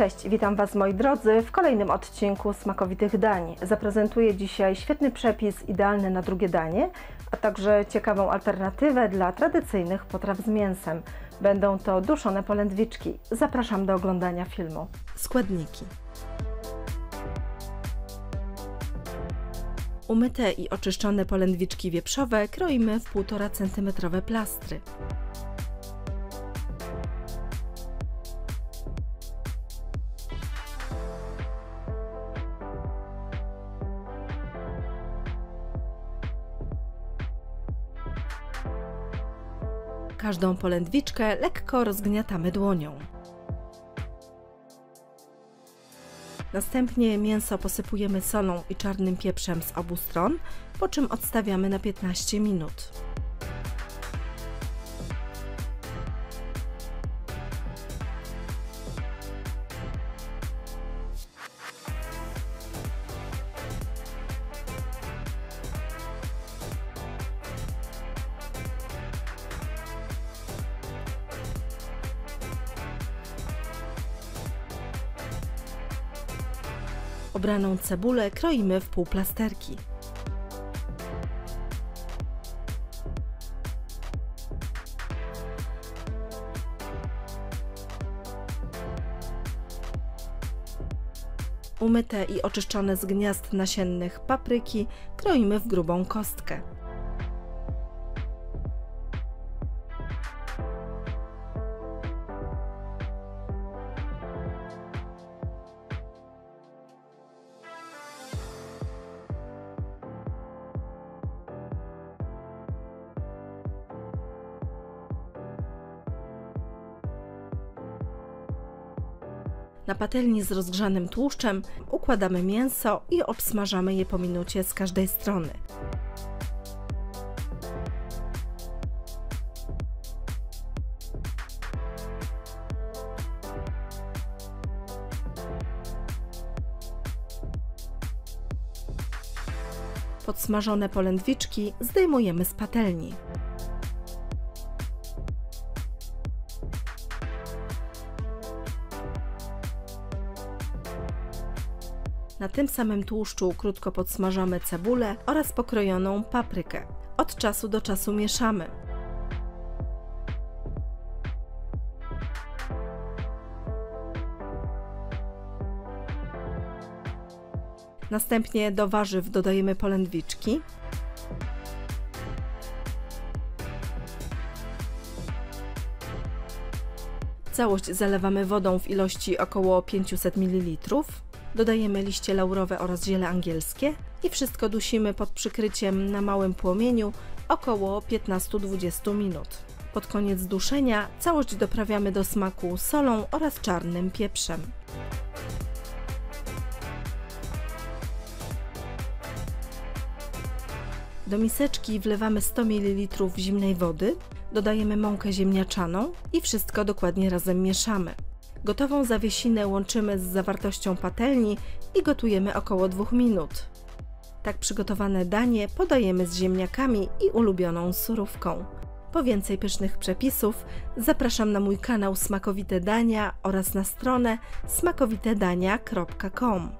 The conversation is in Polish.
Cześć, witam Was moi drodzy w kolejnym odcinku Smakowitych Dań. Zaprezentuję dzisiaj świetny przepis idealny na drugie danie, a także ciekawą alternatywę dla tradycyjnych potraw z mięsem. Będą to duszone polędwiczki. Zapraszam do oglądania filmu. Składniki. Umyte i oczyszczone polędwiczki wieprzowe kroimy w 1,5 cm plastry. Każdą polędwiczkę lekko rozgniatamy dłonią. Następnie mięso posypujemy solą i czarnym pieprzem z obu stron, po czym odstawiamy na 15 minut. Obraną cebulę kroimy w półplasterki. Umyte i oczyszczone z gniazd nasiennych papryki kroimy w grubą kostkę. Na patelni z rozgrzanym tłuszczem układamy mięso i obsmażamy je po minucie z każdej strony. Podsmażone polędwiczki zdejmujemy z patelni. Na tym samym tłuszczu krótko podsmażamy cebulę oraz pokrojoną paprykę. Od czasu do czasu mieszamy. Następnie do warzyw dodajemy polędwiczki. Całość zalewamy wodą w ilości około 500 ml. Dodajemy liście laurowe oraz ziele angielskie i wszystko dusimy pod przykryciem na małym płomieniu około 15-20 minut. Pod koniec duszenia całość doprawiamy do smaku solą oraz czarnym pieprzem. Do miseczki wlewamy 100 ml zimnej wody, dodajemy mąkę ziemniaczaną i wszystko dokładnie razem mieszamy. Gotową zawiesinę łączymy z zawartością patelni i gotujemy około 2 minut. Tak przygotowane danie podajemy z ziemniakami i ulubioną surówką. Po więcej pysznych przepisów zapraszam na mój kanał Smakowite Dania oraz na stronę smakowitedania.com.